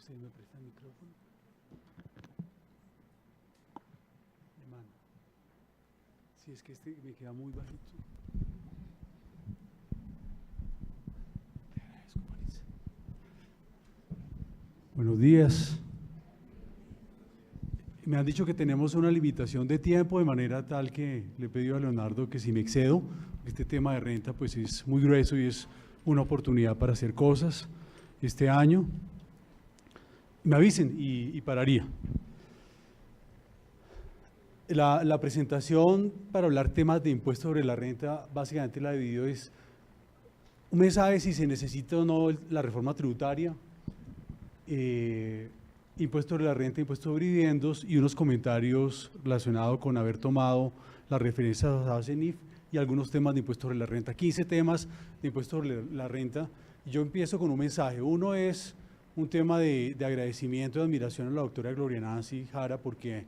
¿Usted me presta el micrófono? Hermano. Si es que este me queda muy bajito. Te agradezco, Marisa. Buenos días. Me han dicho que tenemos una limitación de tiempo, de manera tal que le he pedido a Leonardo que si me excedo, este tema de renta pues es muy grueso y es una oportunidad para hacer cosas este año. Me avisen y pararía. La presentación para hablar temas de impuesto sobre la renta, básicamente la dividido es un mensaje si se necesita o no la reforma tributaria, impuesto sobre la renta, impuesto sobre dividendos y unos comentarios relacionados con haber tomado las referencias a CENIF y algunos temas de impuesto sobre la renta. 15 temas de impuesto sobre la renta. Yo empiezo con un mensaje. Uno es un tema de agradecimiento y admiración a la doctora Gloria Nancy Jara, porque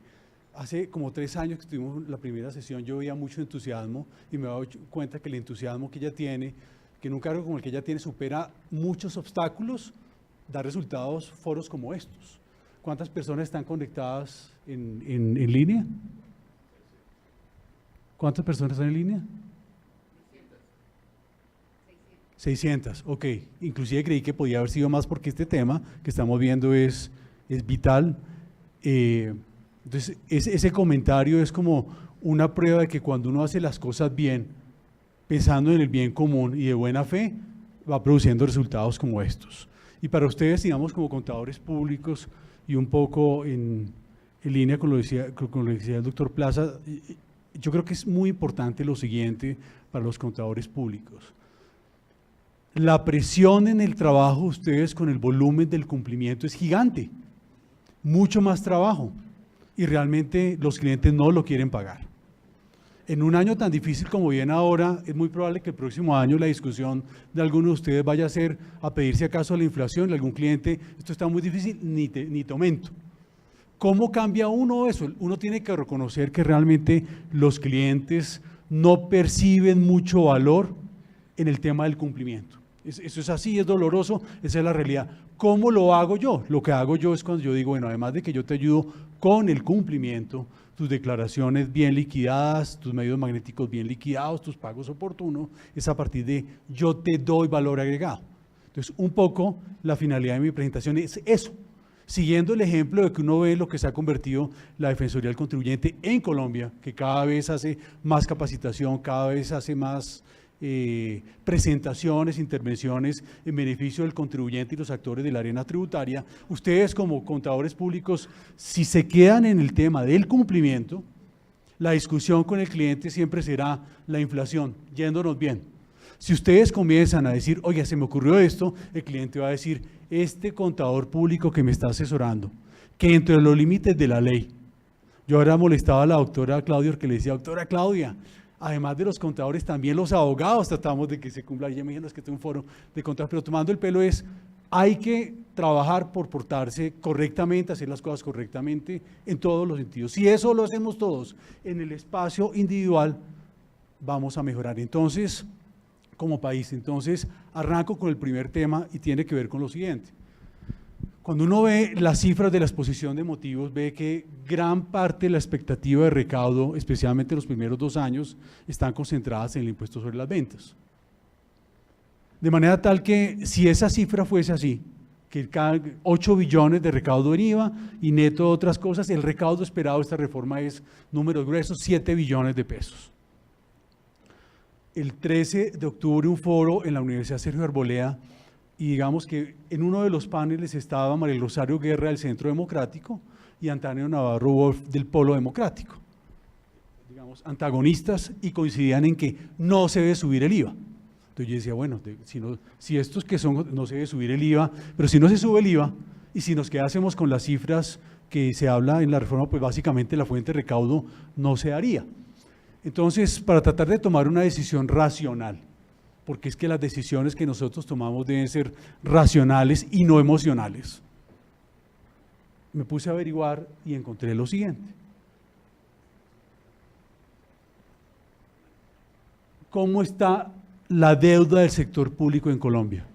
hace como 3 años que tuvimos la primera sesión, yo veía mucho entusiasmo y me he dado cuenta que el entusiasmo que ella tiene, que en un cargo como el que ella tiene supera muchos obstáculos, da resultados foros como estos. ¿Cuántas personas están conectadas en línea? ¿Cuántas personas están en línea? 600, ok. Inclusive creí que podía haber sido más porque este tema que estamos viendo es vital. Entonces, ese comentario es como una prueba de que cuando uno hace las cosas bien, pensando en el bien común y de buena fe, va produciendo resultados como estos. Y para ustedes, digamos, como contadores públicos y un poco en línea con lo que decía el doctor Plaza, yo creo que es muy importante lo siguiente para los contadores públicos. La presión en el trabajo de ustedes con el volumen del cumplimiento es gigante, mucho más trabajo y realmente los clientes no lo quieren pagar. En un año tan difícil como viene ahora, es muy probable que el próximo año la discusión de algunos de ustedes vaya a ser a pedir si acaso la inflación, algún cliente, esto está muy difícil, ni te aumento. ¿Cómo cambia uno eso? Uno tiene que reconocer que realmente los clientes no perciben mucho valor en el tema del cumplimiento. Eso es así, es doloroso, esa es la realidad. ¿Cómo lo hago yo? Lo que hago yo es cuando yo digo, bueno, además de que yo te ayudo con el cumplimiento, tus declaraciones bien liquidadas, tus medios magnéticos bien liquidados, tus pagos oportunos, es a partir de yo te doy valor agregado. Entonces, un poco la finalidad de mi presentación es eso, siguiendo el ejemplo de que uno ve lo que se ha convertido la Defensoría del Contribuyente en Colombia, que cada vez hace más capacitación, cada vez hace más presentaciones, intervenciones en beneficio del contribuyente y los actores de la arena tributaria. Ustedes como contadores públicos, si se quedan en el tema del cumplimiento, la discusión con el cliente siempre será la inflación, yéndonos bien. Si ustedes comienzan a decir, oye, se me ocurrió esto, el cliente va a decir, este contador público que me está asesorando, que entre los límites de la ley. Yo ahora molestaba a la doctora Claudia, que le decía, doctora Claudia, además de los contadores, también los abogados tratamos de que se cumpla. Ya me dijeron, es que tengo un foro de contadores, pero tomando el pelo hay que trabajar por portarse correctamente, hacer las cosas correctamente en todos los sentidos. Si eso lo hacemos todos en el espacio individual, vamos a mejorar. Entonces, como país, arranco con el primer tema y tiene que ver con lo siguiente. Cuando uno ve las cifras de la exposición de motivos, ve que gran parte de la expectativa de recaudo, especialmente los primeros 2 años, están concentradas en el impuesto sobre las ventas. De manera tal que si esa cifra fuese así, que 8 billones de recaudo en IVA y neto de otras cosas, el recaudo esperado de esta reforma es, números gruesos, 7 billones de pesos. El 13 de octubre un foro en la Universidad Sergio Arboleda, y digamos que en uno de los paneles estaba María Rosario Guerra del Centro Democrático y Antonio Navarro Wolf del Polo Democrático, digamos antagonistas, y coincidían en que no se debe subir el IVA. Entonces yo decía, bueno, si estos que son, no se debe subir el IVA, pero si no se sube el IVA y si nos quedásemos con las cifras que se habla en la reforma, pues básicamente la fuente de recaudo no se haría. Entonces, para tratar de tomar una decisión racional, porque es que las decisiones que nosotros tomamos deben ser racionales y no emocionales, me puse a averiguar y encontré lo siguiente. ¿Cómo está la deuda del sector público en Colombia?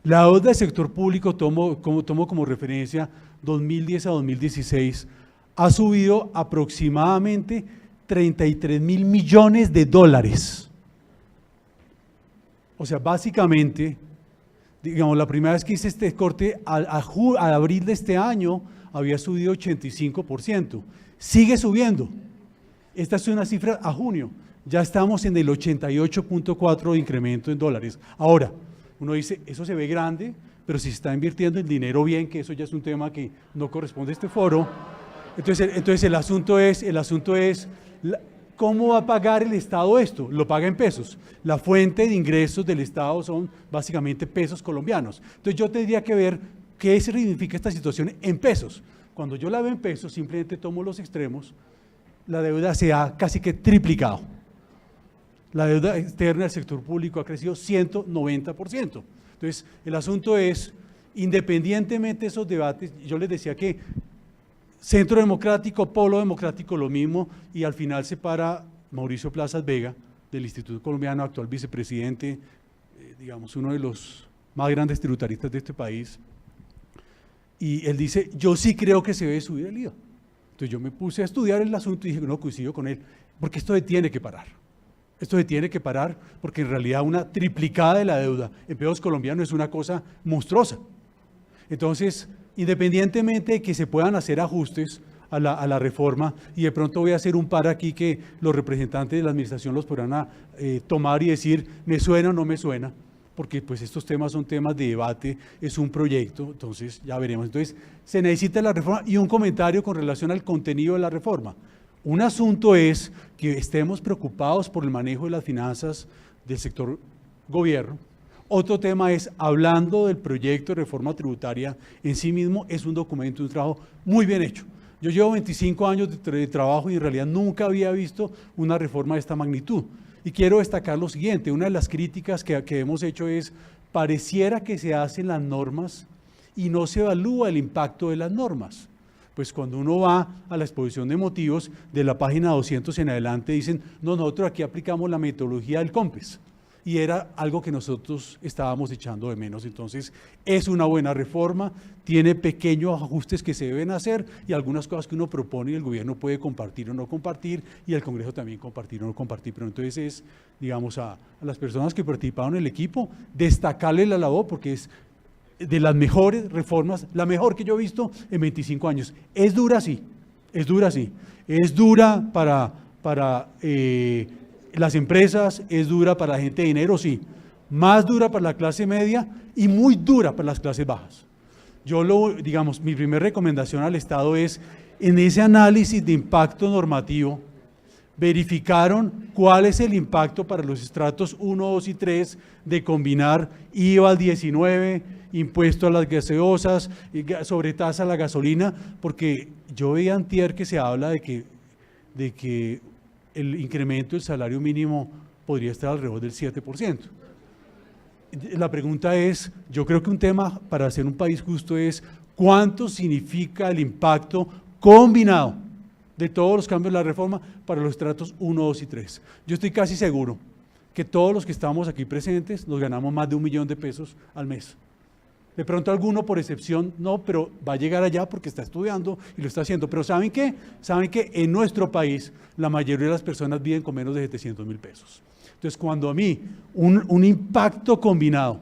La deuda del sector público, tomo como referencia 2010 a 2016, ha subido aproximadamente 33.000 millones de dólares. O sea, básicamente, digamos, la primera vez que hice este corte, al abril de este año, había subido 85%. Sigue subiendo. Esta es una cifra a junio. Ya estamos en el 88.4% de incremento en dólares. Ahora, uno dice, eso se ve grande, pero si se está invirtiendo el dinero bien, que eso ya es un tema que no corresponde a este foro. Entonces el asunto es ¿cómo va a pagar el Estado esto? Lo paga en pesos. La fuente de ingresos del Estado son básicamente pesos colombianos. Entonces yo tendría que ver qué significa esta situación en pesos. Cuando yo la veo en pesos, simplemente tomo los extremos, la deuda se ha casi que triplicado. La deuda externa del sector público ha crecido 190%. Entonces, el asunto es, independientemente de esos debates, yo les decía que Centro Democrático, Polo Democrático, lo mismo, y al final se para Mauricio Plazas Vega, del Instituto Colombiano, actual vicepresidente, digamos, uno de los más grandes tributaristas de este país, y él dice, yo sí creo que se debe subir el IVA. Entonces yo me puse a estudiar el asunto y dije, no, coincido con él, porque esto tiene que parar. Esto se tiene que parar porque en realidad una triplicada de la deuda en pesos colombianos es una cosa monstruosa. Entonces, independientemente de que se puedan hacer ajustes a la reforma, y de pronto voy a hacer un par aquí que los representantes de la administración los podrán tomar y decir, me suena o no me suena, porque pues estos temas son temas de debate, es un proyecto, entonces ya veremos. Entonces, se necesita la reforma y un comentario con relación al contenido de la reforma. Un asunto es que estemos preocupados por el manejo de las finanzas del sector gobierno. Otro tema es, hablando del proyecto de reforma tributaria en sí mismo, es un documento, un trabajo muy bien hecho. Yo llevo 25 años de trabajo y en realidad nunca había visto una reforma de esta magnitud. Y quiero destacar lo siguiente, una de las críticas que hemos hecho es, pareciera que se hacen las normas y no se evalúa el impacto de las normas. Pues cuando uno va a la exposición de motivos, de la página 200 en adelante, dicen, no, nosotros aquí aplicamos la metodología del COMPES. Y era algo que nosotros estábamos echando de menos. Entonces, es una buena reforma, tiene pequeños ajustes que se deben hacer y algunas cosas que uno propone y el gobierno puede compartir o no compartir y el Congreso también compartir o no compartir. Pero entonces es, digamos, a las personas que participaron en el equipo, destacarle la labor porque es de las mejores reformas, la mejor que yo he visto en 25 años. Es dura, sí, es dura, sí. Es dura para las empresas, es dura para la gente de dinero, sí. Más dura para la clase media y muy dura para las clases bajas. Digamos, mi primera recomendación al Estado es, en ese análisis de impacto normativo, verificaron cuál es el impacto para los estratos 1, 2 y 3 de combinar IVA al 19%, impuesto a las gaseosas, sobretasa a la gasolina, porque yo veía antier que se habla de que el incremento del salario mínimo podría estar alrededor del 7%. La pregunta es, yo creo que un tema para hacer un país justo es, ¿cuánto significa el impacto combinado de todos los cambios de la reforma para los estratos 1, 2 y 3? Yo estoy casi seguro que todos los que estamos aquí presentes nos ganamos más de $1 millón al mes. De pronto alguno por excepción no, pero va a llegar allá porque está estudiando y lo está haciendo. Pero ¿saben qué? Saben que en nuestro país la mayoría de las personas viven con menos de $700.000. Entonces, cuando a mí un impacto combinado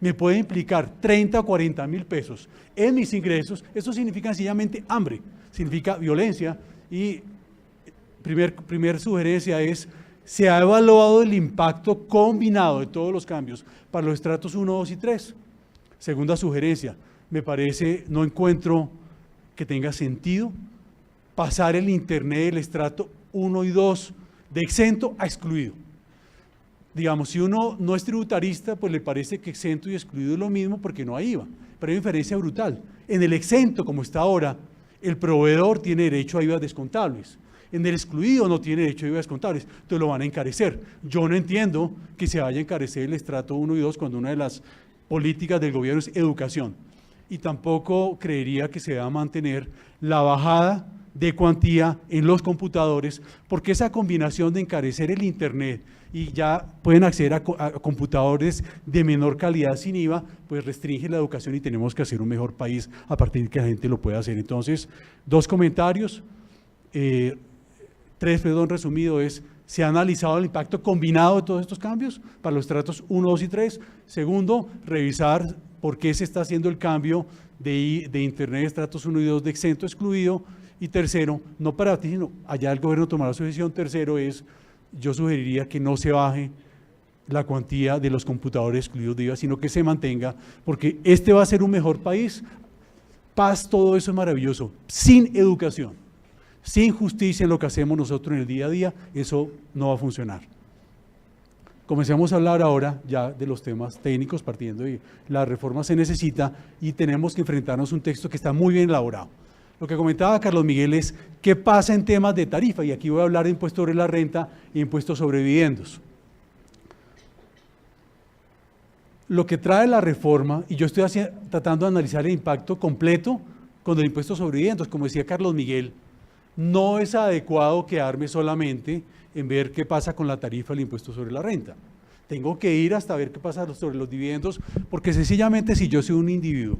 me puede implicar 30 o 40 mil pesos en mis ingresos, eso significa sencillamente hambre, significa violencia. Y primer sugerencia es, se ha evaluado el impacto combinado de todos los cambios para los estratos 1, 2 y 3. Segunda sugerencia, me parece, no encuentro que tenga sentido pasar el internet del estrato 1 y 2 de exento a excluido. Digamos, si uno no es tributarista, pues le parece que exento y excluido es lo mismo porque no hay IVA, pero hay una diferencia brutal. En el exento, como está ahora, el proveedor tiene derecho a IVA descontables. En el excluido no tiene derecho a IVA descontables, entonces lo van a encarecer. Yo no entiendo que se vaya a encarecer el estrato 1 y 2 cuando una de las políticas del gobierno es educación. Y tampoco creería que se va a mantener la bajada de cuantía en los computadores, porque esa combinación de encarecer el Internet y ya pueden acceder a computadores de menor calidad sin IVA, pues restringe la educación y tenemos que hacer un mejor país a partir de que la gente lo pueda hacer. Entonces, dos comentarios, resumido es, ¿se ha analizado el impacto combinado de todos estos cambios para los estratos 1, 2 y 3? Segundo, revisar por qué se está haciendo el cambio de Internet de estratos 1 y 2 de exento a excluido. Y tercero, no para ti, sino allá el gobierno tomará su decisión. Tercero es, yo sugeriría que no se baje la cuantía de los computadores excluidos de IVA, sino que se mantenga, porque este va a ser un mejor país. Paz, todo eso es maravilloso. Sin educación, sin justicia en lo que hacemos nosotros en el día a día, eso no va a funcionar. Comencemos a hablar ahora ya de los temas técnicos, partiendo de la reforma se necesita y tenemos que enfrentarnos a un texto que está muy bien elaborado. Lo que comentaba Carlos Miguel es qué pasa en temas de tarifa, y aquí voy a hablar de impuesto sobre la renta e impuesto sobre dividendos. Lo que trae la reforma, y yo estoy tratando de analizar el impacto completo con el impuesto sobre dividendos, como decía Carlos Miguel, no es adecuado quedarme solamente en ver qué pasa con la tarifa del impuesto sobre la renta. Tengo que ir hasta ver qué pasa sobre los dividendos, porque sencillamente si yo soy un individuo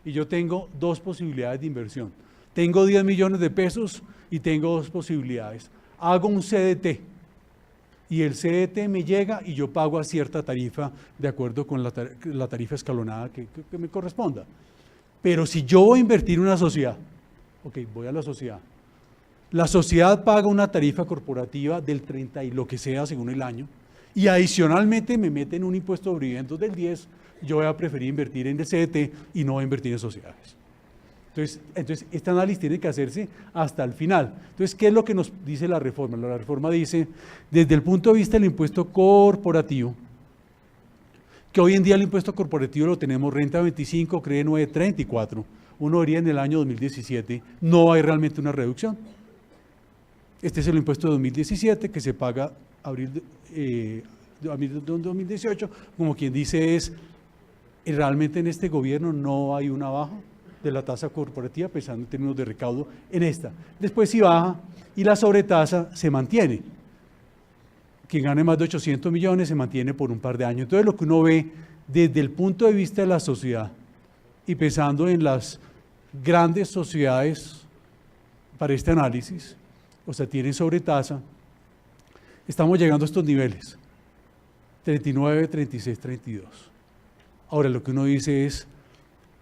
y yo tengo dos posibilidades de inversión, tengo 10 millones de pesos y tengo dos posibilidades, hago un CDT y el CDT me llega y yo pago a cierta tarifa de acuerdo con la tarifa escalonada que me corresponda. Pero si yo voy a invertir en una sociedad, ok, voy a la sociedad paga una tarifa corporativa del 30 y lo que sea según el año, y adicionalmente me meten un impuesto sobre dividendos del 10, yo voy a preferir invertir en el CDT y no voy a invertir en sociedades. Entonces, este análisis tiene que hacerse hasta el final. Entonces, ¿qué es lo que nos dice la reforma? La reforma dice, desde el punto de vista del impuesto corporativo, que hoy en día el impuesto corporativo lo tenemos renta 25, CRE 9, 34, uno vería en el año 2017, no hay realmente una reducción. Este es el impuesto de 2017 que se paga abril de 2018, como quien dice es, realmente en este gobierno no hay una baja de la tasa corporativa, pensando en términos de recaudo en esta. Después sí baja y la sobretasa se mantiene. Quien gane más de 800 millones se mantiene por un par de años. Entonces lo que uno ve desde el punto de vista de la sociedad y pensando en las grandes sociedades para este análisis, o sea, tienen sobretasa, estamos llegando a estos niveles, 39, 36, 32. Ahora lo que uno dice es,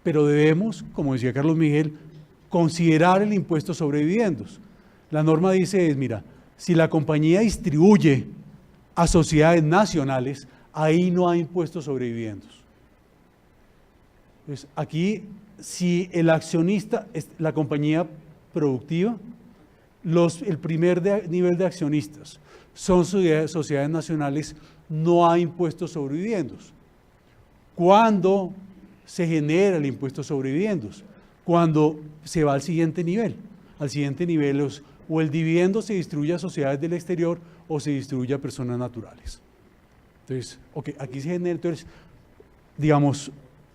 pero debemos, como decía Carlos Miguel, considerar el impuesto sobre dividendos. La norma dice es, mira, si la compañía distribuye a sociedades nacionales, ahí no hay impuesto sobre dividendos. Entonces, aquí, si el accionista es la compañía productiva, el primer nivel de accionistas son sociedades nacionales, no hay impuesto sobre dividendos. ¿Cuándo se genera el impuesto sobre dividendos? Cuando se va al siguiente nivel. Al siguiente nivel o el dividendo se distribuye a sociedades del exterior o se distribuye a personas naturales. Entonces, aquí se genera, entonces, digamos,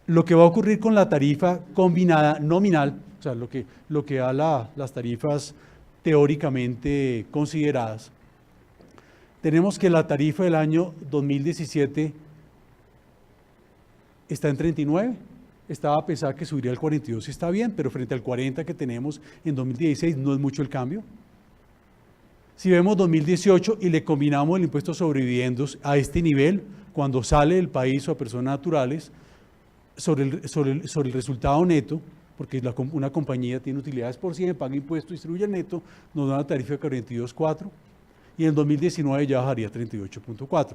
lo que va a ocurrir con la tarifa combinada nominal, o sea, lo que da las tarifas teóricamente consideradas, tenemos que la tarifa del año 2017 está en 39, estaba a pensar que subiría al 42, está bien, pero frente al 40 que tenemos en 2016 no es mucho el cambio. Si vemos 2018 y le combinamos el impuesto sobre dividendos a este nivel, cuando sale del país o a personas naturales, sobre el resultado neto, porque una compañía tiene utilidades por 100, paga impuesto, distribuye el neto, nos da una tarifa de 42.4 y en 2019 ya bajaría a 38.4.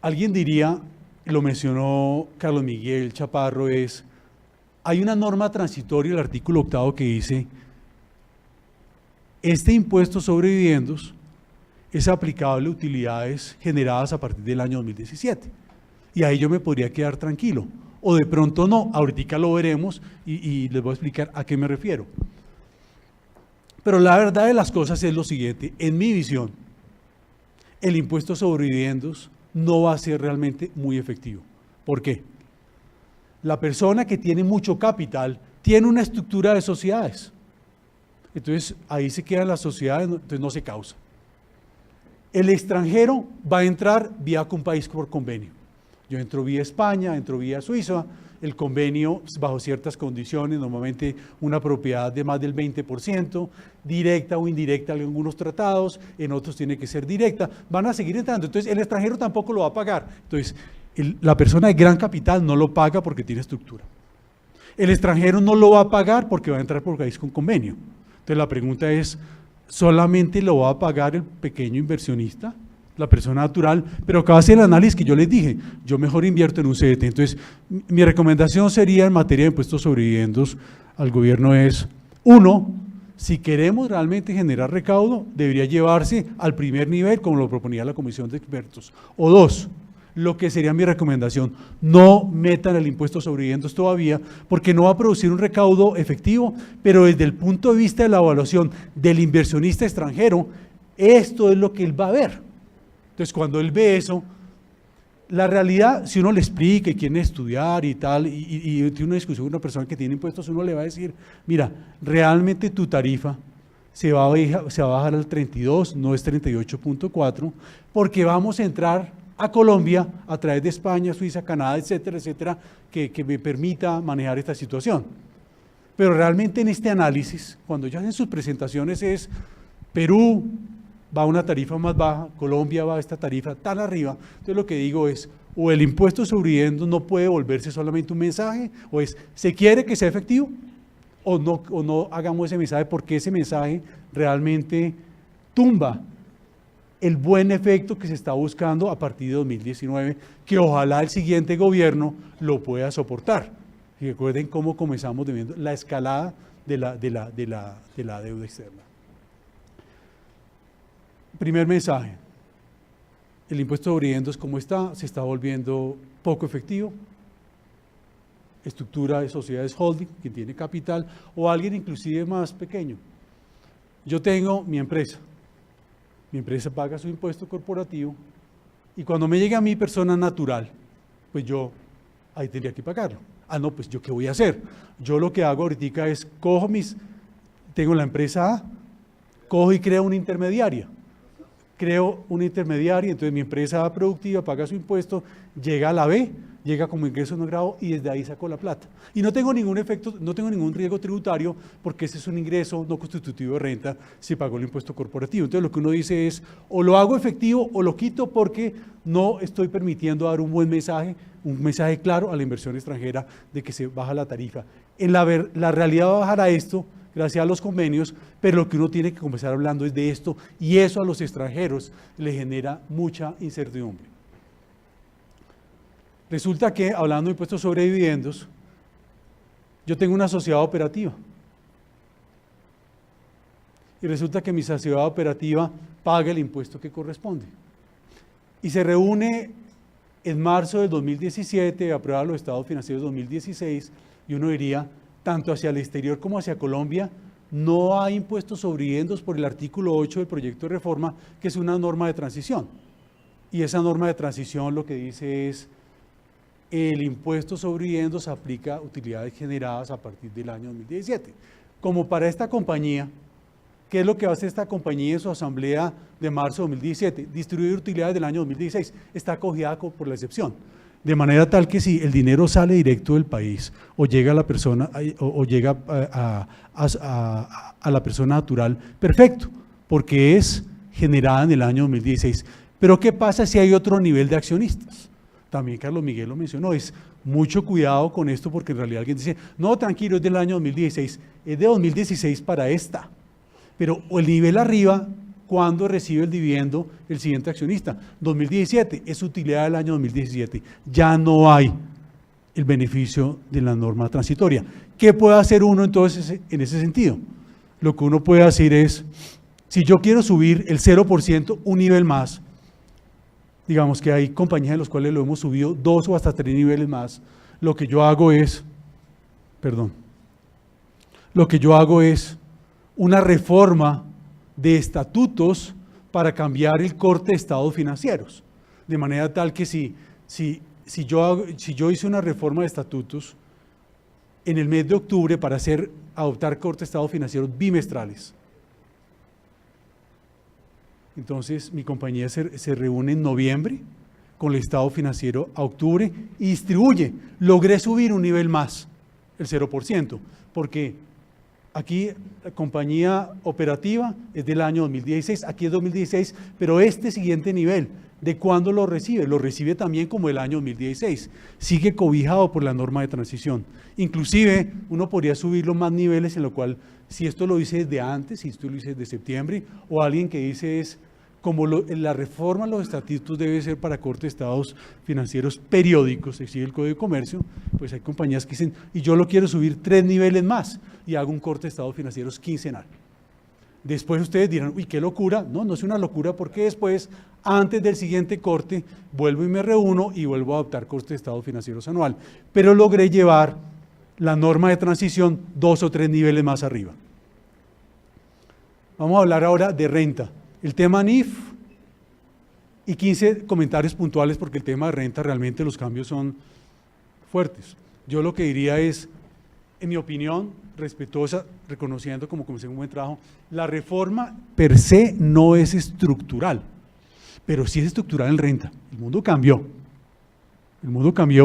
Alguien diría, lo mencionó Carlos Miguel Chaparro, hay una norma transitoria, el artículo 8 que dice, este impuesto sobre dividendos es aplicable a utilidades generadas a partir del año 2017. Y ahí yo me podría quedar tranquilo. O de pronto no, ahorita lo veremos y les voy a explicar a qué me refiero. Pero la verdad de las cosas es lo siguiente, en mi visión, el impuesto sobre dividendos no va a ser realmente muy efectivo. ¿Por qué? La persona que tiene mucho capital tiene una estructura de sociedades. Entonces, ahí se quedan las sociedades, entonces no se causa. El extranjero va a entrar vía un país por convenio. Yo entro vía España, entro vía Suiza, el convenio bajo ciertas condiciones, normalmente una propiedad de más del 20%, directa o indirecta en algunos tratados, en otros tiene que ser directa, van a seguir entrando. Entonces, el extranjero tampoco lo va a pagar. Entonces, la persona de gran capital no lo paga porque tiene estructura. El extranjero no lo va a pagar porque va a entrar por país con convenio. Entonces, la pregunta es, ¿solamente lo va a pagar el pequeño inversionista, la persona natural? Pero acaba de hacer el análisis que yo les dije, yo mejor invierto en un CDT. Entonces, mi recomendación sería en materia de impuestos sobre dividendos al gobierno es, uno, si queremos realmente generar recaudo, debería llevarse al primer nivel, como lo proponía la comisión de expertos. O dos, lo que sería mi recomendación, no metan el impuesto sobre dividendos todavía, porque no va a producir un recaudo efectivo, pero desde el punto de vista de la evaluación del inversionista extranjero, esto es lo que él va a ver. Entonces, cuando él ve eso, la realidad, si uno le explica y quiere estudiar y tal, y tiene una discusión con una persona que tiene impuestos, uno le va a decir, mira, realmente tu tarifa se va a bajar al 32, no es 38.4, porque vamos a entrar a Colombia a través de España, Suiza, Canadá, etcétera, etcétera, que me permita manejar esta situación. Pero realmente en este análisis, cuando ellos hacen sus presentaciones es Perú va a una tarifa más baja, Colombia va a esta tarifa tan arriba. Entonces lo que digo es, o el impuesto sobre dividendos no puede volverse solamente un mensaje, o es, ¿se quiere que sea efectivo? O no hagamos ese mensaje, porque ese mensaje realmente tumba el buen efecto que se está buscando a partir de 2019, que ojalá el siguiente gobierno lo pueda soportar. Y recuerden cómo comenzamos viendo la escalada de la deuda externa. Primer mensaje, el impuesto sobre dividendos como está, se está volviendo poco efectivo. Estructura de sociedades holding, que tiene capital, o alguien inclusive más pequeño. Yo tengo mi empresa paga su impuesto corporativo, y cuando me llega a mi persona natural, pues yo ahí tendría que pagarlo. Ah, no, pues yo ¿qué voy a hacer? Yo lo que hago ahorita es, tengo la empresa A, cojo y creo una intermediaria. Entonces mi empresa A productiva paga su impuesto, llega a la B, llega como ingreso no grabado y desde ahí saco la plata. Y no tengo ningún efecto, no tengo ningún riesgo tributario porque ese es un ingreso no constitutivo de renta si pagó el impuesto corporativo. Entonces lo que uno dice es, o lo hago efectivo o lo quito porque no estoy permitiendo dar un buen mensaje, un mensaje claro a la inversión extranjera de que se baja la tarifa. La realidad va a bajar a esto, gracias a los convenios, pero lo que uno tiene que comenzar hablando es de esto, y eso a los extranjeros le genera mucha incertidumbre. Resulta que, hablando de impuestos sobre dividendos, yo tengo una sociedad operativa, y resulta que mi sociedad operativa paga el impuesto que corresponde. Y se reúne en marzo del 2017, aprueba los estados financieros 2016, y uno diría, tanto hacia el exterior como hacia Colombia, no hay impuestos sobre dividendos por el artículo 8 del proyecto de reforma, que es una norma de transición. Y esa norma de transición lo que dice es, el impuesto sobre dividendos aplica a utilidades generadas a partir del año 2017. Como para esta compañía, ¿qué es lo que hace esta compañía en su asamblea de marzo de 2017? Distribuir utilidades del año 2016. Está acogida por la excepción. De manera tal que si el dinero sale directo del país o llega a la persona o llega a la persona natural, perfecto, porque es generada en el año 2016. Pero ¿qué pasa si hay otro nivel de accionistas? También Carlos Miguel lo mencionó, es mucho cuidado con esto porque en realidad alguien dice, no, tranquilo, es del año 2016, es de 2016 para esta. Pero el nivel arriba, ¿cuándo recibe el dividendo el siguiente accionista? 2017, es utilidad del año 2017. Ya no hay el beneficio de la norma transitoria. ¿Qué puede hacer uno entonces en ese sentido? Lo que uno puede hacer es, si yo quiero subir el 0%, un nivel más, digamos que hay compañías en las cuales lo hemos subido 2 o hasta 3 niveles más, lo que yo hago es una reforma de estatutos para cambiar el corte de estados financieros, de manera tal que si si yo hice una reforma de estatutos en el mes de octubre para adoptar corte de estados financieros bimestrales, entonces mi compañía se reúne en noviembre con el estado financiero a octubre y distribuye. Logré subir un nivel más, el 0%, porque aquí la compañía operativa es del año 2016, aquí es 2016, pero este siguiente nivel, ¿de cuándo lo recibe? Lo recibe también como el año 2016, sigue cobijado por la norma de transición. Inclusive uno podría subirlo más niveles, en lo cual, si esto lo hice desde antes, si esto lo hice desde septiembre, o alguien que dice es, como la reforma a los estatutos debe ser para corte de estados financieros periódicos, exige el Código de Comercio, pues hay compañías que dicen, y yo lo quiero subir 3 niveles más, y hago un corte de estados financieros quincenal. Después ustedes dirán, uy, qué locura. No, no es una locura, porque después, antes del siguiente corte, vuelvo y me reúno y vuelvo a adoptar corte de estados financieros anual. Pero logré llevar la norma de transición 2 o 3 niveles más arriba. Vamos a hablar ahora de renta. El tema NIF y 15 comentarios puntuales, porque el tema de renta realmente los cambios son fuertes. Yo lo que diría es, en mi opinión, respetuosa, reconociendo como comencé un buen trabajo, la reforma per se no es estructural, pero sí es estructural en renta. El mundo cambió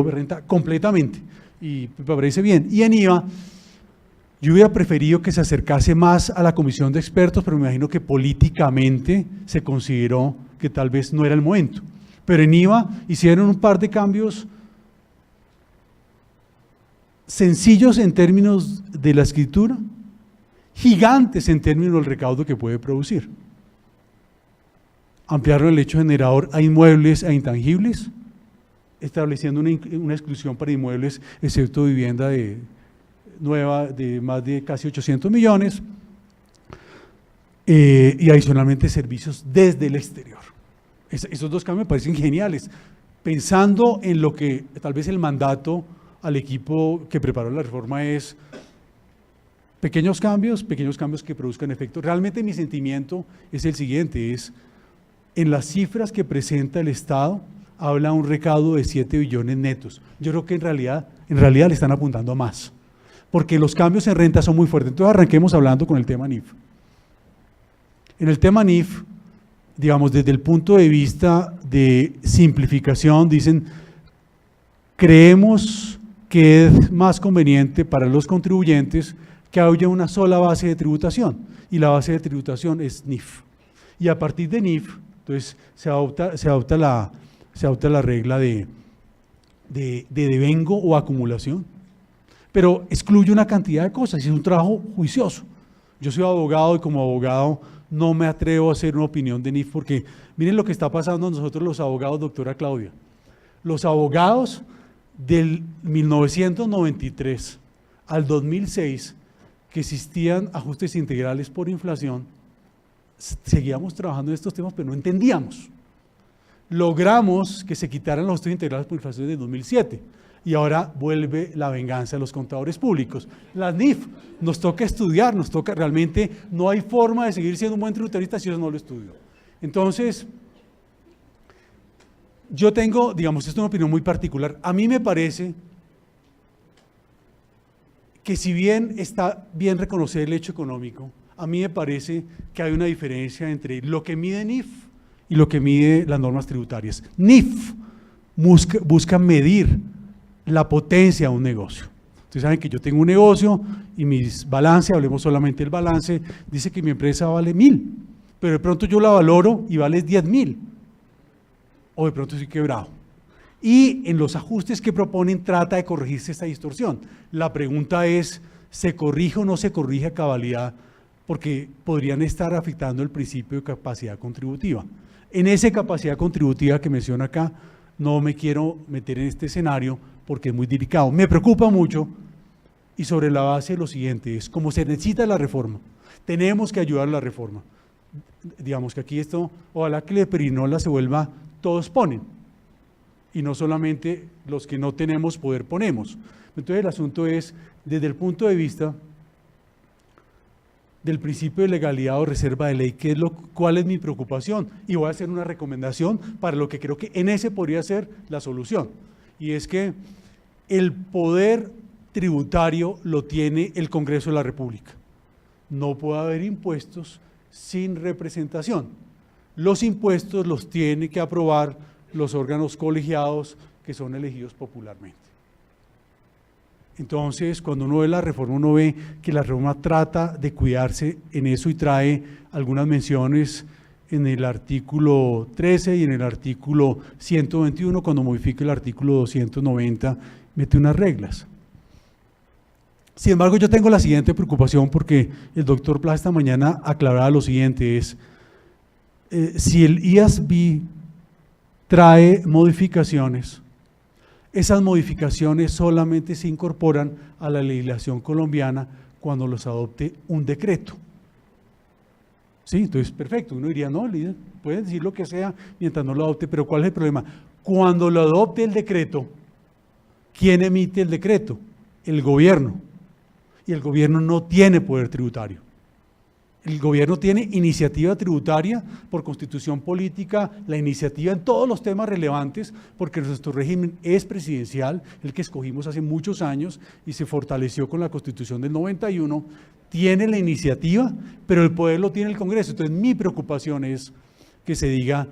renta completamente y me parece bien. Y en IVA, yo hubiera preferido que se acercase más a la comisión de expertos, pero me imagino que políticamente se consideró que tal vez no era el momento. Pero en IVA hicieron un par de cambios sencillos en términos de la escritura, gigantes en términos del recaudo que puede producir. Ampliaron el hecho generador a inmuebles e intangibles, estableciendo una exclusión para inmuebles, excepto vivienda nueva de más de casi 800 millones, y adicionalmente servicios desde el exterior. Esos dos cambios me parecen geniales, pensando en lo que tal vez el mandato al equipo que preparó la reforma es pequeños cambios que produzcan efecto. Realmente mi sentimiento es el siguiente, en las cifras que presenta el Estado, habla un recaudo de 7 billones netos. Yo creo que en realidad le están apuntando a más, porque los cambios en renta son muy fuertes. Entonces arranquemos hablando con el tema NIF. En el tema NIF, digamos, desde el punto de vista de simplificación, dicen, creemos que es más conveniente para los contribuyentes que haya una sola base de tributación, y la base de tributación es NIF. Y a partir de NIF, entonces se adopta la regla de devengo o acumulación, pero excluye una cantidad de cosas, y es un trabajo juicioso. Yo soy abogado y como abogado no me atrevo a hacer una opinión de NIF, porque miren lo que está pasando a nosotros los abogados, doctora Claudia. Los abogados del 1993 al 2006, que existían ajustes integrales por inflación, seguíamos trabajando en estos temas, pero no entendíamos. Logramos que se quitaran los ajustes integrales por inflación desde 2007, y ahora vuelve la venganza de los contadores públicos. Las NIF, nos toca estudiar, realmente no hay forma de seguir siendo un buen tributarista si yo no lo estudio. Entonces, yo tengo, digamos, esto es una opinión muy particular. A mí me parece que si bien está bien reconocer el hecho económico, a mí me parece que hay una diferencia entre lo que mide NIF y lo que mide las normas tributarias. NIF busca medir la potencia de un negocio. Ustedes saben que yo tengo un negocio y mis balances, hablemos solamente del balance, dice que mi empresa vale 1.000, pero de pronto yo la valoro y vale 10.000, o de pronto estoy quebrado. Y en los ajustes que proponen trata de corregirse esta distorsión. La pregunta es, ¿se corrige o no se corrige a cabalidad? Porque podrían estar afectando el principio de capacidad contributiva. En esa capacidad contributiva que menciona acá, no me quiero meter en este escenario porque es muy delicado. Me preocupa mucho, y sobre la base de lo siguiente, es como se necesita la reforma, tenemos que ayudar a la reforma. Digamos que aquí esto, ojalá que la perinola se vuelva, todos ponen, y no solamente los que no tenemos poder ponemos. Entonces el asunto es, desde el punto de vista del principio de legalidad o reserva de ley, ¿cuál es mi preocupación? Y voy a hacer una recomendación para lo que creo que en ese podría ser la solución. y es que el poder tributario lo tiene el Congreso de la República. No puede haber impuestos sin representación. Los impuestos los tiene que aprobar los órganos colegiados que son elegidos popularmente. Entonces, cuando uno ve la reforma, uno ve que la reforma trata de cuidarse en eso y trae algunas menciones en el artículo 13 y en el artículo 121, cuando modifica el artículo 290, mete unas reglas. Sin embargo, yo tengo la siguiente preocupación porque el doctor Pla esta mañana aclaraba lo siguiente, es si el IASB trae modificaciones, esas modificaciones solamente se incorporan a la legislación colombiana cuando los adopte un decreto. Sí, entonces perfecto, uno diría, no, líder, puede decir lo que sea mientras no lo adopte, pero ¿cuál es el problema? Cuando lo adopte el decreto, ¿quién emite el decreto? El gobierno. Y el gobierno no tiene poder tributario. El gobierno tiene iniciativa tributaria por constitución política, la iniciativa en todos los temas relevantes, porque nuestro régimen es presidencial, el que escogimos hace muchos años y se fortaleció con la Constitución del 91, tiene la iniciativa, pero el poder lo tiene el Congreso. Entonces mi preocupación es que se diga,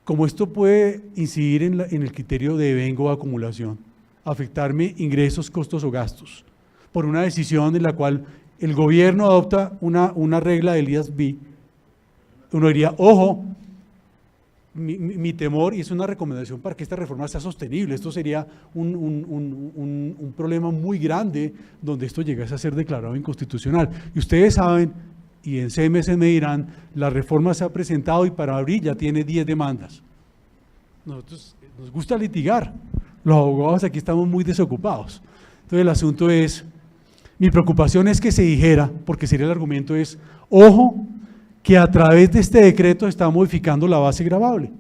como esto puede incidir en el criterio de devengo o acumulación, afectarme ingresos, costos o gastos, por una decisión en la cual el gobierno adopta una regla del IASB, uno diría, ojo, mi temor, y es una recomendación para que esta reforma sea sostenible, esto sería un problema muy grande donde esto llegase a ser declarado inconstitucional. Y ustedes saben, y en CMS me dirán, la reforma se ha presentado y para abril ya tiene 10 demandas. Nosotros nos gusta litigar, los abogados aquí estamos muy desocupados. Entonces el asunto es, mi preocupación es que se dijera, porque sería el argumento es, ojo, que a través de este decreto se está modificando la base gravable.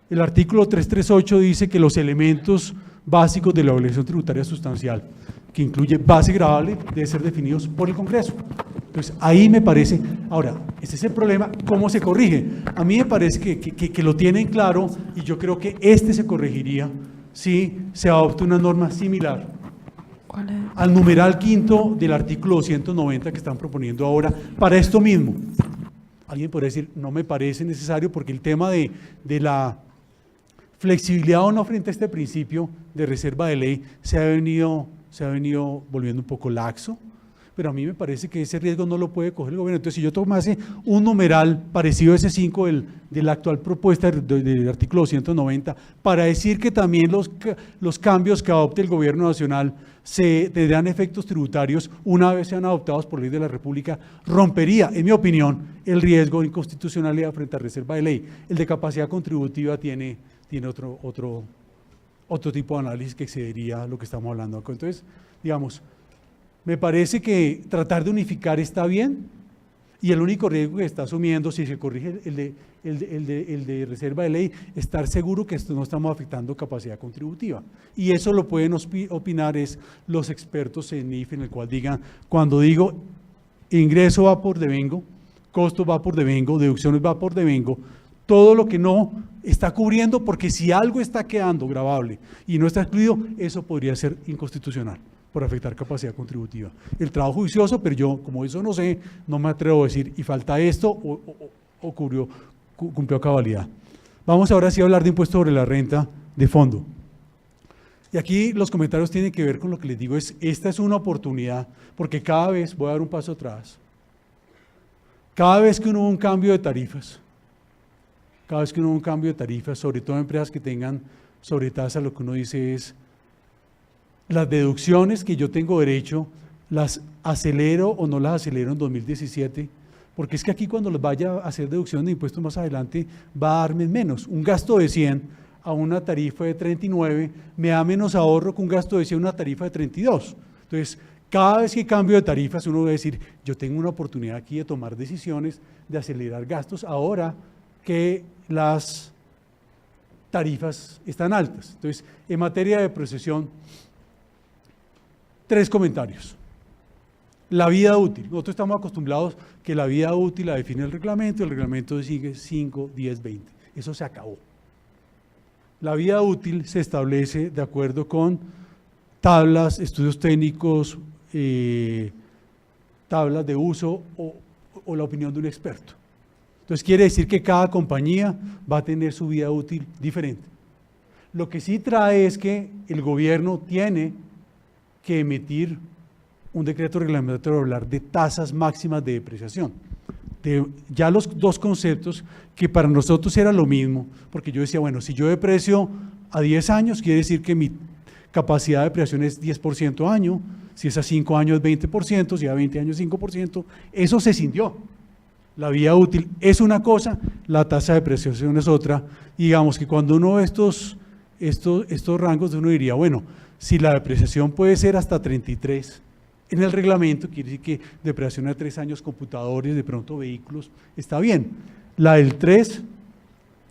El artículo 338 dice que los elementos básicos de la obligación tributaria sustancial, que incluye base gravable, deben ser definidos por el Congreso. Entonces, ahí me parece, ahora, ese es el problema, ¿cómo se corrige? A mí me parece que lo tienen claro y yo creo que se corregiría si se adopta una norma similar al numeral quinto del artículo 290 que están proponiendo ahora para esto mismo. Alguien podría decir, no me parece necesario porque el tema de la flexibilidad o no frente a este principio de reserva de ley se ha venido volviendo un poco laxo, pero a mí me parece que ese riesgo no lo puede coger el gobierno. Entonces, si yo tomase un numeral parecido a ese 5 de la actual propuesta del artículo 290, para decir que también los cambios que adopte el gobierno nacional se tendrán efectos tributarios una vez sean adoptados por ley de la República, rompería, en mi opinión, el riesgo de inconstitucionalidad frente a reserva de ley. El de capacidad contributiva tiene otro tipo de análisis que excedería lo que estamos hablando acá. Entonces, digamos, me parece que tratar de unificar está bien y el único riesgo que está asumiendo, si se corrige el de reserva de ley, estar seguro que no estamos afectando capacidad contributiva. Y eso lo pueden opinar los expertos en IFE, en el cual digan, cuando digo ingreso va por devengo, costo va por devengo, deducciones va por devengo, todo lo que no está cubriendo, porque si algo está quedando gravable y no está excluido, eso podría ser inconstitucional por afectar capacidad contributiva. El trabajo juicioso, pero yo, como eso no sé, no me atrevo a decir, y falta esto, o cumplió a cabalidad. Vamos ahora sí a hablar de impuesto sobre la renta de fondo. Y aquí los comentarios tienen que ver con lo que les digo, esta es una oportunidad, porque cada vez, voy a dar un paso atrás, cada vez que uno hubo un cambio de tarifas, sobre todo en empresas que tengan sobretasa, lo que uno dice es, las deducciones que yo tengo derecho, ¿las acelero o no las acelero en 2017? Porque es que aquí cuando les vaya a hacer deducción de impuestos más adelante, va a darme menos. Un gasto de 100 a una tarifa de 39 me da menos ahorro que un gasto de 100 a una tarifa de 32. Entonces, cada vez que cambio de tarifas, uno va a decir, yo tengo una oportunidad aquí de tomar decisiones, de acelerar gastos, ahora que las tarifas están altas. Entonces, en materia de procesión, 3 comentarios. La vida útil. Nosotros estamos acostumbrados que la vida útil la define el reglamento sigue 5, 10, 20. Eso se acabó. La vida útil se establece de acuerdo con tablas, estudios técnicos, tablas de uso o la opinión de un experto. Entonces quiere decir que cada compañía va a tener su vida útil diferente. Lo que sí trae es que el gobierno tiene que emitir un decreto reglamentario para hablar de tasas máximas de depreciación. Ya los dos conceptos que para nosotros era lo mismo, porque yo decía, bueno, si yo deprecio a 10 años, quiere decir que mi capacidad de depreciación es 10% año, si es a 5 años 20%, si a 20 años 5%, eso se cindió. La vida útil es una cosa, la tasa de depreciación es otra, y digamos que cuando uno ve estos rangos, uno diría, bueno, si la depreciación puede ser hasta 33 en el reglamento, quiere decir que depreciación a 3 años, computadores, de pronto vehículos, está bien. La del 3,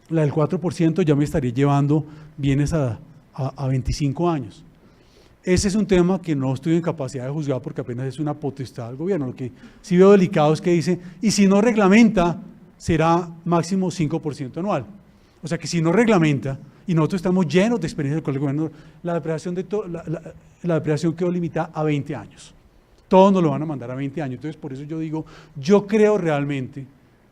la del 4% ya me estaría llevando bienes a 25 años. Ese es un tema que no estoy en capacidad de juzgar porque apenas es una potestad del gobierno. Lo que sí veo delicado es que dice, y si no reglamenta, será máximo 5% anual. O sea que si no reglamenta, y nosotros estamos llenos de experiencia con el gobierno, la depreciación quedó limitada a 20 años. Todos nos lo van a mandar a 20 años. Entonces, por eso yo digo, yo creo realmente,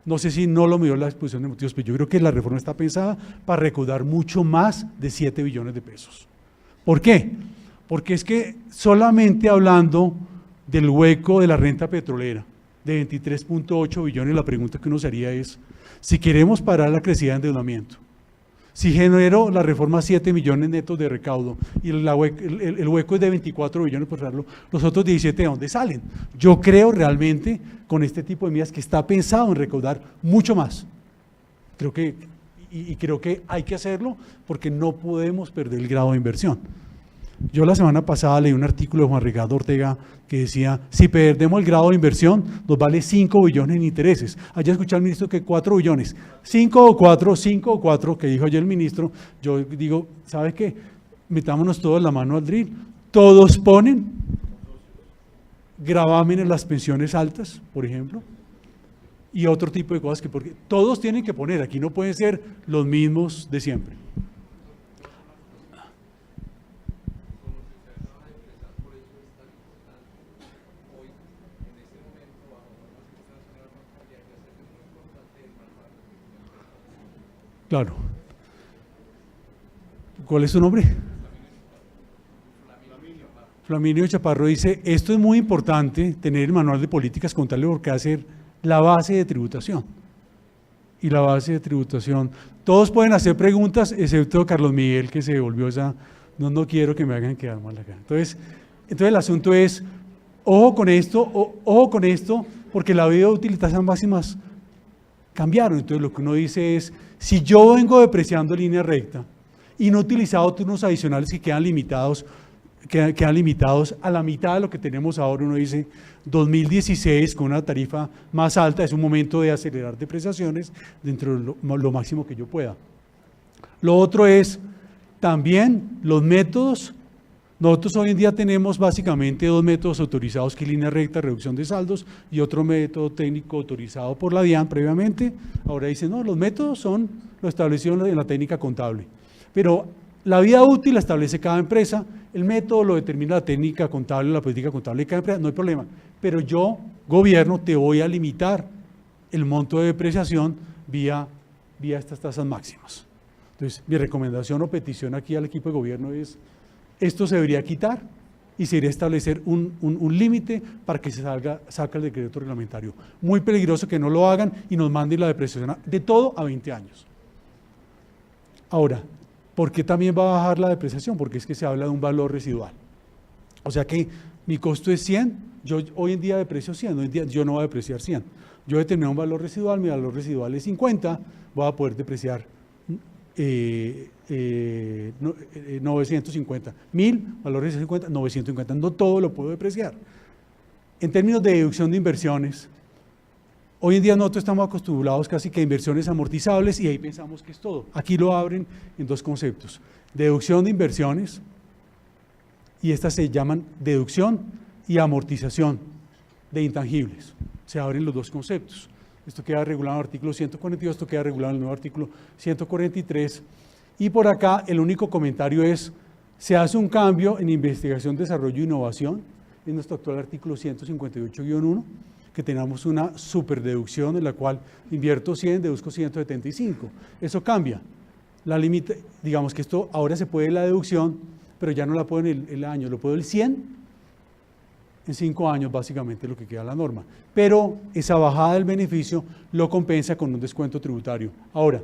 no sé si no lo miró la exposición de motivos, pero yo creo que la reforma está pensada para recaudar mucho más de 7 billones de pesos. ¿Por qué? Porque es que solamente hablando del hueco de la renta petrolera, de 23.8 billones, la pregunta que uno se haría es, si queremos parar la crecida de endeudamiento, si generó la reforma 7 millones netos de recaudo y el hueco es de 24 billones por cerrarlo, los otros 17 ¿de dónde salen? Yo creo realmente con este tipo de medidas que está pensado en recaudar mucho más. Creo que hay que hacerlo porque no podemos perder el grado de inversión. Yo la semana pasada leí un artículo de Juan Ricardo Ortega que decía, si perdemos el grado de inversión, nos vale 5 billones en intereses. Ayer escuché al ministro que 4 billones, 5 o 4, que dijo ayer el ministro. Yo digo, ¿sabe qué? Metámonos todos la mano al drill. Todos ponen gravamen en las pensiones altas, por ejemplo, y otro tipo de cosas porque todos tienen que poner, aquí no pueden ser los mismos de siempre. Claro. ¿Cuál es su nombre? Flaminio Chaparro dice, esto es muy importante, tener el manual de políticas contables porque va a ser la base de tributación. Y la base de tributación, todos pueden hacer preguntas, excepto Carlos Miguel, que se volvió esa, no quiero que me hagan quedar mal acá. Entonces el asunto es, ojo con esto, porque la vida útil y tasas máximas cambiaron. Entonces lo que uno dice es, si yo vengo depreciando línea recta y no he utilizado turnos adicionales que quedan limitados a la mitad de lo que tenemos ahora, uno dice 2016 con una tarifa más alta, es un momento de acelerar depreciaciones dentro de lo máximo que yo pueda. Lo otro es también los métodos. Nosotros hoy en día tenemos básicamente 2 métodos autorizados, que es línea recta, reducción de saldos, y otro método técnico autorizado por la DIAN previamente. Ahora dicen, no, los métodos son lo establecido en la técnica contable. Pero la vida útil la establece cada empresa, el método lo determina la técnica contable, la política contable de cada empresa, no hay problema. Pero yo, gobierno, te voy a limitar el monto de depreciación vía estas tasas máximas. Entonces, mi recomendación o petición aquí al equipo de gobierno es, esto se debería quitar y se debería establecer un límite para que se saque el decreto reglamentario. Muy peligroso que no lo hagan y nos manden la depreciación de todo a 20 años. Ahora, ¿por qué también va a bajar la depreciación? Porque es que se habla de un valor residual. O sea que mi costo es 100, yo hoy en día deprecio 100, hoy en día yo no voy a depreciar 100. Yo determiné un valor residual, mi valor residual es 50, voy a poder depreciar 950, 1000, valor de 50, 950, no todo lo puedo depreciar. En términos de deducción de inversiones, hoy en día nosotros estamos acostumbrados casi que a inversiones amortizables y ahí pensamos que es todo. Aquí lo abren en 2 conceptos, deducción de inversiones, y estas se llaman deducción y amortización de intangibles. Se abren los 2 conceptos. Esto queda regulado en el artículo 142, esto queda regulado en el nuevo artículo 143, Y por acá el único comentario es, se hace un cambio en investigación, desarrollo e innovación, en nuestro actual artículo 158-1, que tenemos una superdeducción en la cual invierto 100, deduzco 175. Eso cambia. La límite, digamos que esto ahora se puede la deducción, pero ya no la puedo en el año, lo puedo el 100 en 5 años, básicamente lo que queda la norma. Pero esa bajada del beneficio lo compensa con un descuento tributario. Ahora,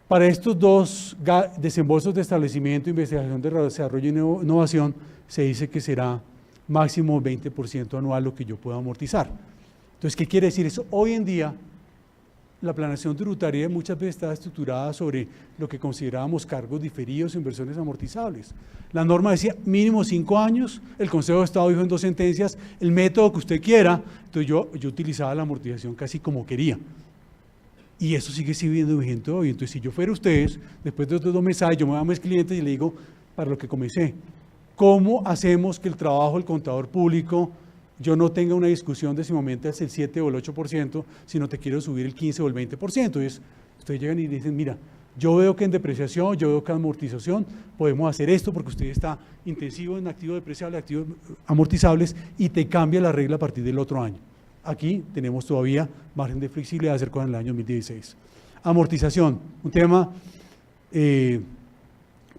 para estos dos desembolsos de establecimiento, investigación, desarrollo y innovación, se dice que será máximo 20% anual lo que yo pueda amortizar. Entonces, ¿qué quiere decir eso? Hoy en día, la planeación tributaria muchas veces está estructurada sobre lo que considerábamos cargos diferidos e inversiones amortizables. La norma decía mínimo 5 años, el Consejo de Estado dijo en 2 sentencias, el método que usted quiera, entonces yo utilizaba la amortización casi como quería. Y eso sigue siendo vigente hoy. Entonces, si yo fuera ustedes, después de otros 2 mensajes, yo me voy a mis clientes y le digo, para lo que comencé, ¿cómo hacemos que el trabajo del contador público, yo no tenga una discusión de si me aumentas el 7 o el 8%, sino te quiero subir el 15 o el 20%? Entonces, ustedes llegan y dicen, mira, yo veo que en depreciación, yo veo que en amortización, podemos hacer esto porque usted está intensivo en activos depreciables, activos amortizables, y te cambia la regla a partir del otro año. Aquí tenemos todavía margen de flexibilidad de hacer con el año 2016. Amortización, un tema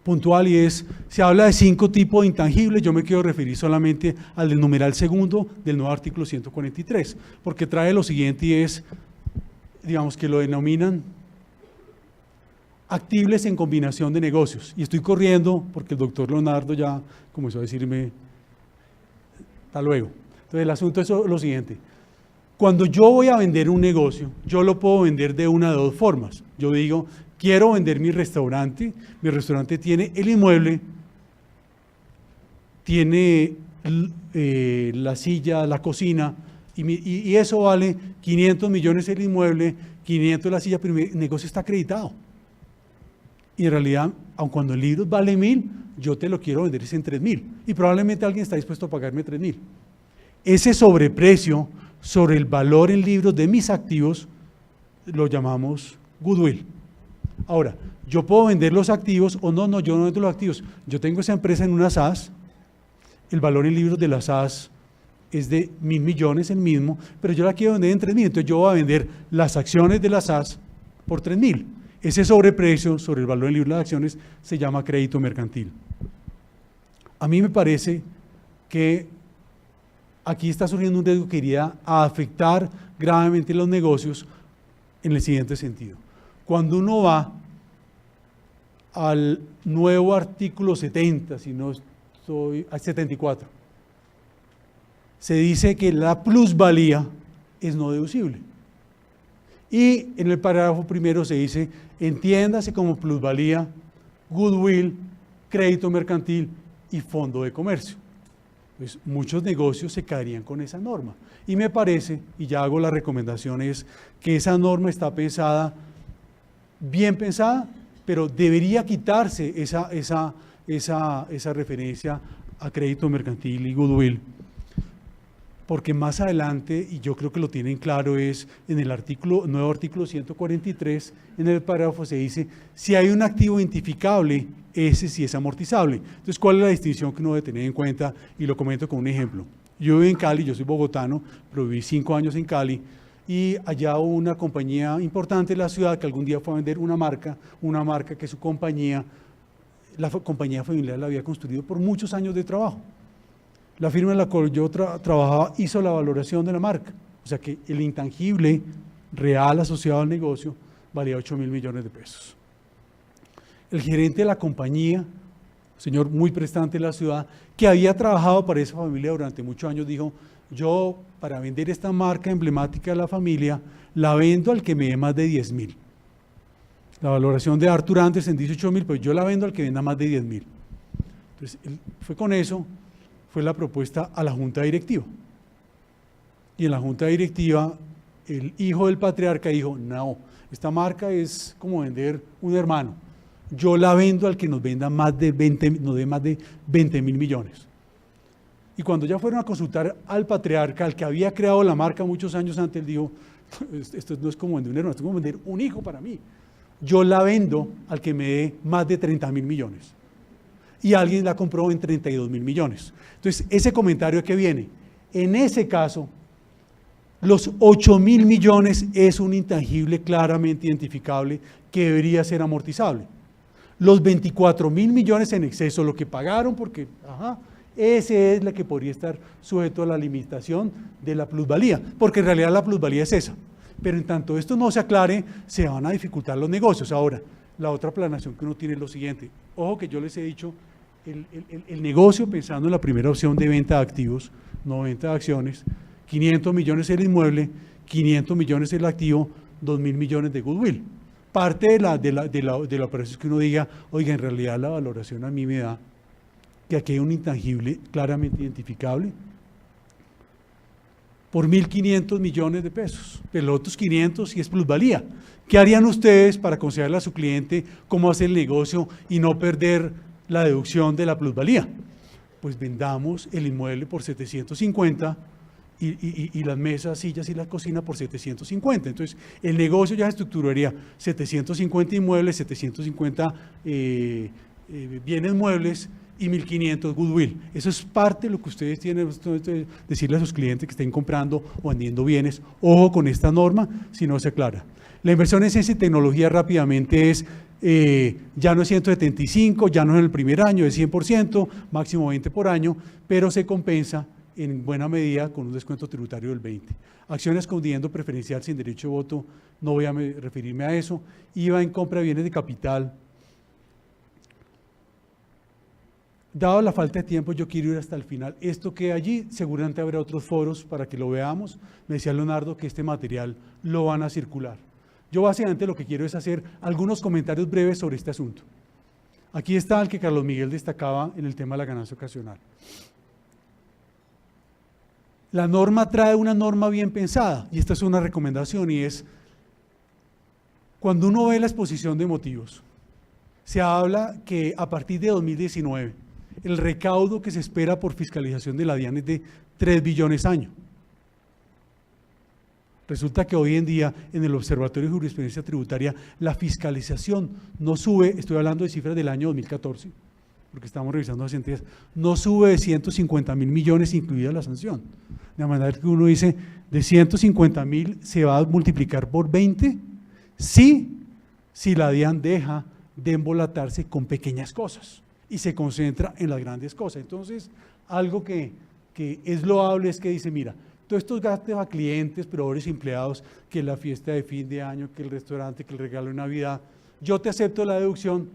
puntual, y se habla de 5 tipos de intangibles. Yo me quiero referir solamente al del numeral segundo del nuevo artículo 143, porque trae lo siguiente y es, digamos que lo denominan actibles en combinación de negocios. Y estoy corriendo porque el doctor Leonardo ya comenzó a decirme, hasta luego. Entonces el asunto es lo siguiente. Cuando yo voy a vender un negocio, yo lo puedo vender de una de 2 formas. Yo digo, quiero vender mi restaurante tiene el inmueble, tiene la silla, la cocina, y eso vale 500 millones el inmueble, 500 la silla, pero el negocio está acreditado. Y en realidad, aun cuando el libro vale 1.000, yo te lo quiero vender en 3.000, y probablemente alguien está dispuesto a pagarme 3.000. Ese sobreprecio sobre el valor en libros de mis activos lo llamamos goodwill. Ahora, yo puedo vender los activos o no, yo no vendo los activos. Yo tengo esa empresa en una SAS, el valor en libros de la SAS es de 1.000 millones el mismo, pero yo la quiero vender en 3.000, entonces yo voy a vender las acciones de la SAS por 3.000. Ese sobreprecio sobre el valor en libros de las acciones se llama crédito mercantil. A mí me parece que aquí está surgiendo un riesgo que iría a afectar gravemente los negocios en el siguiente sentido. Cuando uno va al nuevo artículo 70, si no estoy, al 74, se dice que la plusvalía es no deducible. Y en el parágrafo primero se dice, entiéndase como plusvalía, goodwill, crédito mercantil y fondo de comercio. Pues muchos negocios se caerían con esa norma. Y me parece, y ya hago la recomendación, es que esa norma está pensada, bien pensada, pero debería quitarse esa referencia a crédito mercantil y goodwill. Porque más adelante, y yo creo que lo tienen claro, es en el nuevo artículo 143, en el párrafo se dice, si hay un activo identificable, ese sí es amortizable. Entonces, ¿cuál es la distinción que uno debe tener en cuenta? Y lo comento con un ejemplo. Yo vivo en Cali, yo soy bogotano, pero viví 5 años en Cali, y allá hubo una compañía importante en la ciudad que algún día fue a vender una marca que su compañía, la compañía familiar la había construido por muchos años de trabajo. La firma en la cual yo trabajaba hizo la valoración de la marca, o sea que el intangible real asociado al negocio valía 8.000 millones de pesos. El gerente de la compañía, señor muy prestante de la ciudad, que había trabajado para esa familia durante muchos años, dijo, yo para vender esta marca emblemática de la familia, la vendo al que me dé más de 10.000. La valoración de Arthur Andersen dice 8.000, pues yo la vendo al que venda más de 10.000. Entonces, fue con eso, fue la propuesta a la junta directiva. Y en la junta directiva, el hijo del patriarca dijo, no, esta marca es como vender un hermano. Yo la vendo al que nos venda más de 20.000 millones. Y cuando ya fueron a consultar al patriarca, al que había creado la marca muchos años antes, él dijo, esto no es como vender un hermano, esto es como vender un hijo para mí. yo la vendo al que me dé más de 30.000 millones. Y alguien la compró en 32.000 millones. Entonces, ese comentario que viene, en ese caso, los 8.000 millones es un intangible claramente identificable que debería ser amortizable. Los 24.000 millones en exceso, lo que pagaron, porque, ese es la que podría estar sujeto a la limitación de la plusvalía, porque en realidad la plusvalía es esa. Pero en tanto esto no se aclare, se van a dificultar los negocios. Ahora, la otra planeación que uno tiene es lo siguiente. Ojo que yo les he dicho, el negocio, pensando en la primera opción de venta de activos, no venta de acciones, 500 millones el inmueble, 500 millones el activo, 2.000 millones de goodwill. Parte de la operación es que uno diga, oiga, en realidad la valoración a mí me da que aquí hay un intangible claramente identificable por 1.500 millones de pesos, pero los otros 500 sí es plusvalía. ¿Qué harían ustedes para aconsejarle a su cliente cómo hacer el negocio y no perder la deducción de la plusvalía? Pues vendamos el inmueble por 750 y las mesas, sillas y la cocina por 750. Entonces, el negocio ya se estructuraría 750 inmuebles, 750 bienes muebles y 1.500 goodwill. Eso es parte de lo que ustedes tienen que decirle a sus clientes que estén comprando o vendiendo bienes. Ojo con esta norma, si no se aclara. La inversión en ciencia y tecnología rápidamente es, ya no es 175, ya no es en el primer año, es 100%, máximo 20 por año, pero se compensa en buena medida con un descuento tributario del 20%. Acciones con dividendo preferencial sin derecho de voto, no voy a referirme a eso. IVA en compra de bienes de capital. Dado la falta de tiempo, yo quiero ir hasta el final. Esto que allí, seguramente habrá otros foros para que lo veamos. Me decía Leonardo que este material lo van a circular. Yo básicamente lo que quiero es hacer algunos comentarios breves sobre este asunto. Aquí está el que Carlos Miguel destacaba en el tema de la ganancia ocasional. La norma trae una norma bien pensada, y esta es una recomendación, y es, cuando uno ve la exposición de motivos, se habla que a partir de 2019, el recaudo que se espera por fiscalización de la DIAN es de 3 billones año. Resulta que hoy en día en el Observatorio de Jurisprudencia Tributaria la fiscalización no sube, estoy hablando de cifras del año 2014, porque estamos revisando las sentencias, no sube de 150.000 millones incluida la sanción. De manera que uno dice, de 150.000 se va a multiplicar por 20, sí, si la DIAN deja de embolatarse con pequeñas cosas y se concentra en las grandes cosas. Entonces, algo que es loable es que dice, mira, todos estos gastos a clientes, proveedores y empleados, que la fiesta de fin de año, que el restaurante, que el regalo de Navidad, yo te acepto la deducción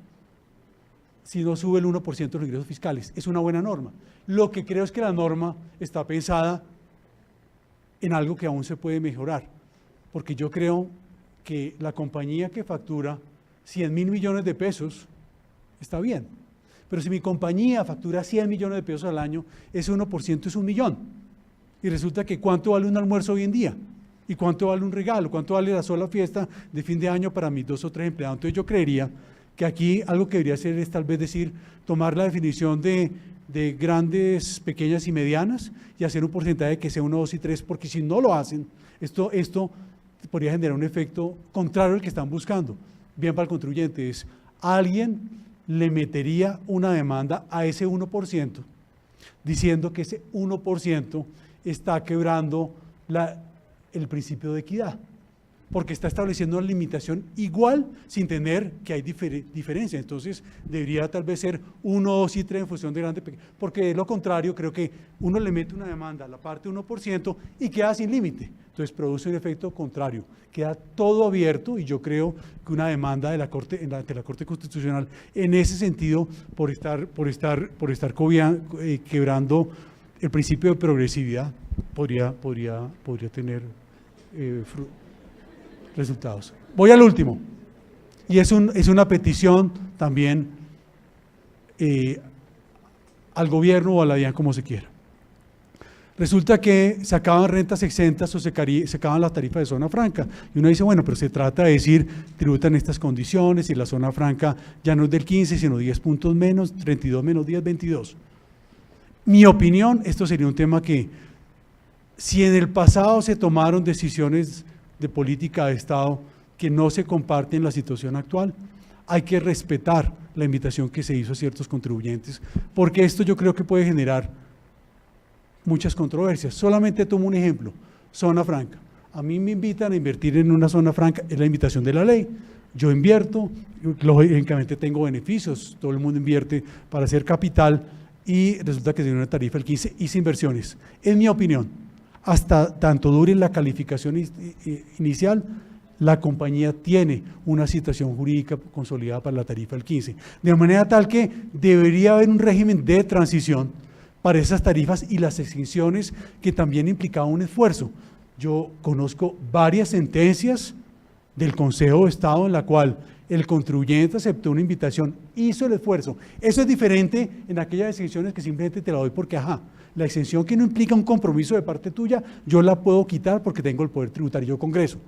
si no sube el 1% de los ingresos fiscales. Es una buena norma. Lo que creo es que la norma está pensada en algo que aún se puede mejorar, porque yo creo que la compañía que factura 100.000 millones de pesos está bien, pero si mi compañía factura 100 millones de pesos al año, ese 1% es 1 millón. Y resulta que ¿cuánto vale un almuerzo hoy en día? ¿Y cuánto vale un regalo? ¿Cuánto vale la sola fiesta de fin de año para mis 2 o 3 empleados? Entonces yo creería que aquí algo que debería hacer es tal vez decir, tomar la definición de grandes, pequeñas y medianas y hacer un porcentaje que sea 1, 2 y 3, porque si no lo hacen, esto podría generar un efecto contrario al que están buscando. Bien para el contribuyente, es alguien le metería una demanda a ese 1%, diciendo que ese 1% está quebrando el principio de equidad, porque está estableciendo una limitación igual sin tener que hay diferencia. Entonces debería tal vez ser 1, 2 y 3 en función de grande, porque de lo contrario creo que uno le mete una demanda a la parte 1% y queda sin límite. Entonces produce un efecto contrario, queda todo abierto, y yo creo que una demanda de la Corte, ante la Corte Constitucional en ese sentido, por estar quebrando el principio de progresividad, podría tener resultados. Voy al último, y es una petición también al gobierno o a la DIAN, como se quiera. Resulta que se acaban rentas exentas o se acaban las tarifas de zona franca. Y uno dice, bueno, pero se trata de decir, tributan estas condiciones y la zona franca ya no es del 15, sino 10 puntos menos, 32 menos 10, 22. Mi opinión, esto sería un tema que, si en el pasado se tomaron decisiones de política de Estado que no se comparte en la situación actual. Hay que respetar la invitación que se hizo a ciertos contribuyentes, porque esto yo creo que puede generar muchas controversias. Solamente tomo un ejemplo, zona franca. A mí me invitan a invertir en una zona franca, es la invitación de la ley. Yo invierto, lógicamente tengo beneficios, todo el mundo invierte para hacer capital y resulta que tiene una tarifa del 15, hice inversiones. En mi opinión, hasta tanto dure la calificación inicial, la compañía tiene una situación jurídica consolidada para la tarifa del 15. De manera tal que debería haber un régimen de transición para esas tarifas y las exenciones que también implicaban un esfuerzo. Yo conozco varias sentencias del Consejo de Estado en la cual el contribuyente aceptó una invitación, hizo el esfuerzo. Eso es diferente en aquellas exenciones que simplemente te la doy porque, la exención que no implica un compromiso de parte tuya, yo la puedo quitar porque tengo el poder tributario yo Congreso.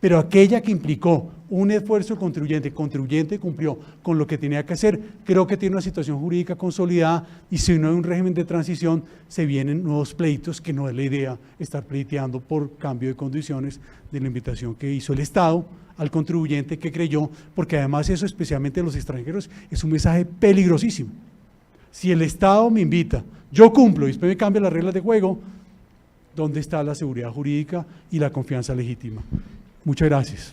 Pero aquella que implicó un esfuerzo del contribuyente cumplió con lo que tenía que hacer, creo que tiene una situación jurídica consolidada y si no hay un régimen de transición, se vienen nuevos pleitos, que no es la idea estar pleiteando por cambio de condiciones de la invitación que hizo el Estado al contribuyente que creyó, porque además eso, especialmente a los extranjeros, es un mensaje peligrosísimo. Si el Estado me invita, yo cumplo y después me cambia las reglas de juego, ¿dónde está la seguridad jurídica y la confianza legítima? Muchas gracias.